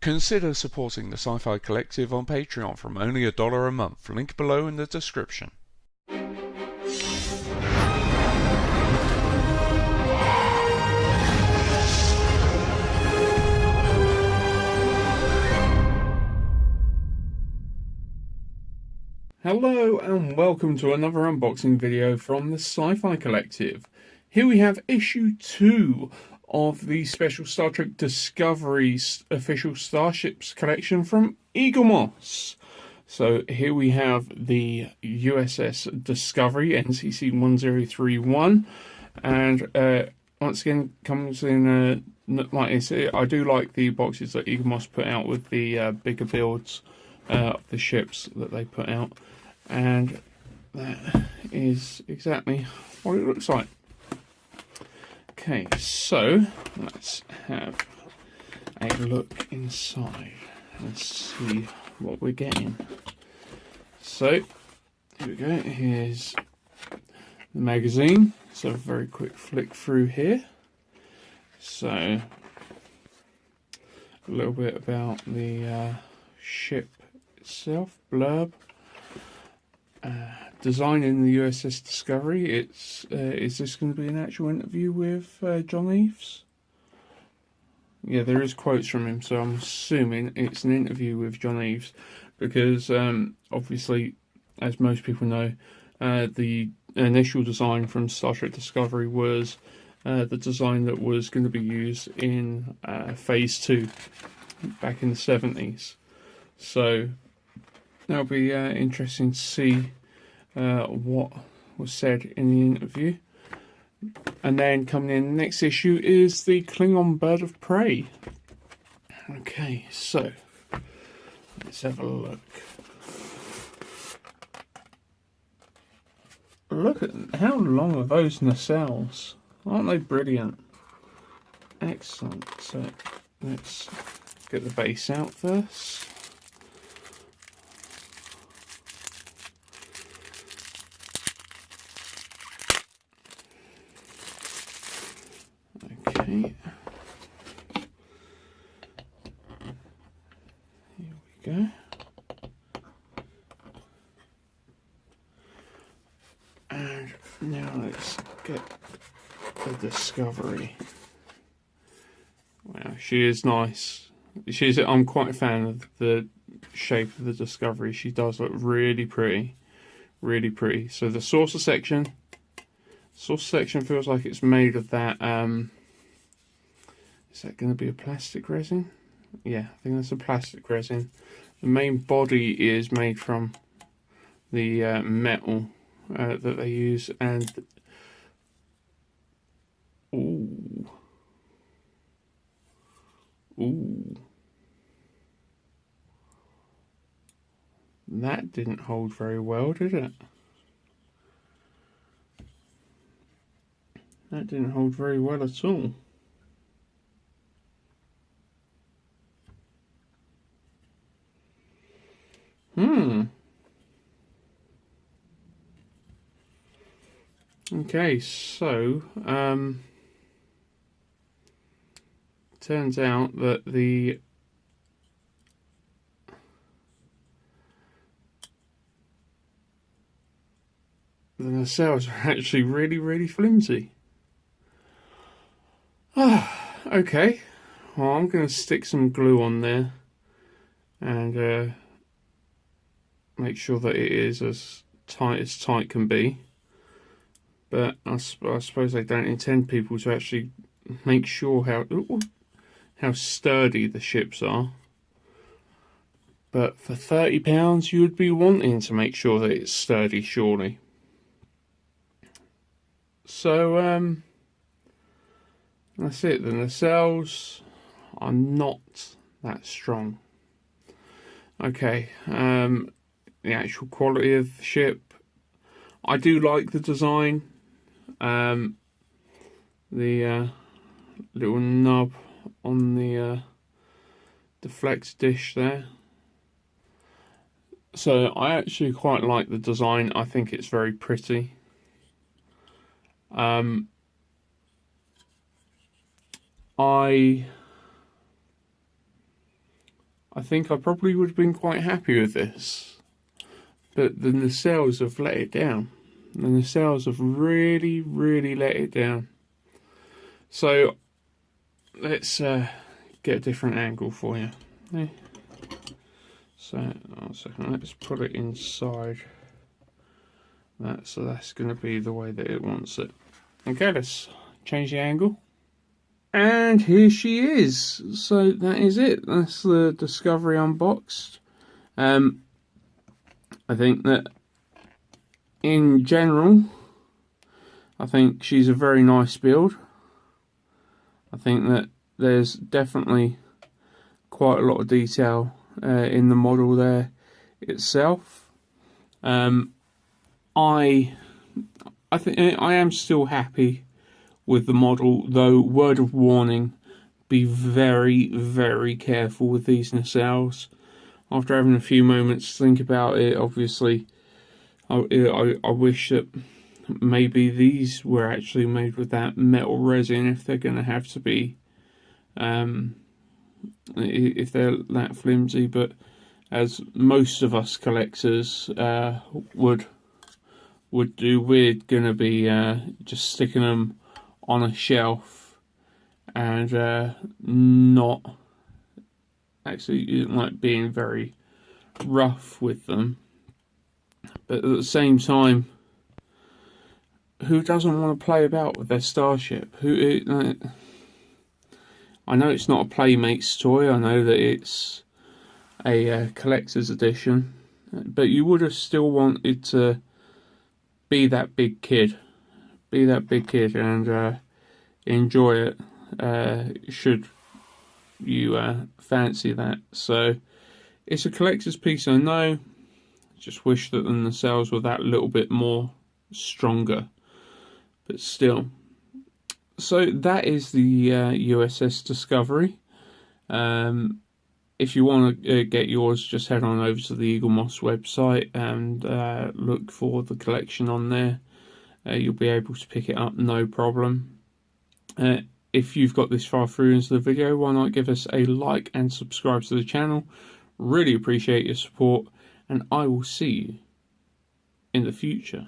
Consider supporting the Sci-Fi Collective on Patreon from only $1 a month. Link below in the description. Hello and welcome to another unboxing video from the Sci-Fi Collective. Here we have issue 2 of the special Star Trek Discovery official Starships collection from Eaglemoss. So here we have the USS Discovery NCC 1031, and once again comes in like I say, I do like the boxes that Eaglemoss put out with the bigger builds of the ships that they put out, and that is exactly what it looks like. Okay, so let's have a look inside and see what we're getting. So here we go, here's the magazine. So a very quick flick through here. So a little bit about the ship itself, blurb. Design in the USS Discovery. It's is this going to be an actual interview with John Eves? Yeah, there is quotes from him, so I'm assuming it's an interview with John Eves, because obviously, as most people know, the initial design from Star Trek Discovery was the design that was going to be used in Phase 2 back in the 70s. So that'll be interesting to see what was said in the interview. And then coming in the next issue is the Klingon Bird of Prey. Okay, so let's have a look. Look at how long are those nacelles? Aren't they brilliant? Excellent. So let's get the base out first. Okay, here we go. And now let's get the Discovery. Wow, she is nice. I'm quite a fan of the shape of the Discovery. She does look really pretty, really pretty. So the saucer section feels like it's made of that. Is that going to be a plastic resin? Yeah, I think that's a plastic resin. The main body is made from the metal that they use, and ooh, that didn't hold very well, did it? That didn't hold very well at all. Okay, so turns out that the nacelles are actually really, really flimsy. Okay, well, I'm going to stick some glue on there and make sure that it is as tight can be. But I suppose they don't intend people to actually make sure how sturdy the ships are. But for £30, you would be wanting to make sure that it's sturdy, surely. So that's it. The nacelles are not that strong. Okay, the actual quality of the ship, I do like the design. The little nub on the deflect dish there. So I actually quite like the design. I think it's very pretty. I I think I probably would have been quite happy with this. But the nacelles have let it down. The nacelles have really, really let it down. So let's get a different angle for you. Okay. So, 1 second, let's put it inside that, so that's going to be the way that it wants it. Okay, let's change the angle. And here she is. So that is it. That's the Discovery unboxed. I think that in general, I think she's a very nice build. I think that there's definitely quite a lot of detail in the model there itself. I think I am still happy with the model, though word of warning, be very, very careful with these nacelles. After having a few moments to think about it, obviously I wish that maybe these were actually made with that metal resin, if they're going to have to be, if they're that flimsy. But as most of us collectors would do, we're going to be just sticking them on a shelf and not actually like being very rough with them. But at the same time, who doesn't want to play about with their Starship? I know it's not a Playmates toy, I know that it's a collector's edition, but you would have still wanted to be that big kid. Be that big kid and enjoy it, should you fancy that. So it's a collector's piece, I know. Just wish that the nacelles were that little bit more stronger, but still. So that is the USS Discovery. If you want to get yours, just head on over to the Eaglemoss website and look for the collection on there. You'll be able to pick it up, no problem. If you've got this far through into the video, why not give us a like and subscribe to the channel? Really appreciate your support, and I will see you in the future.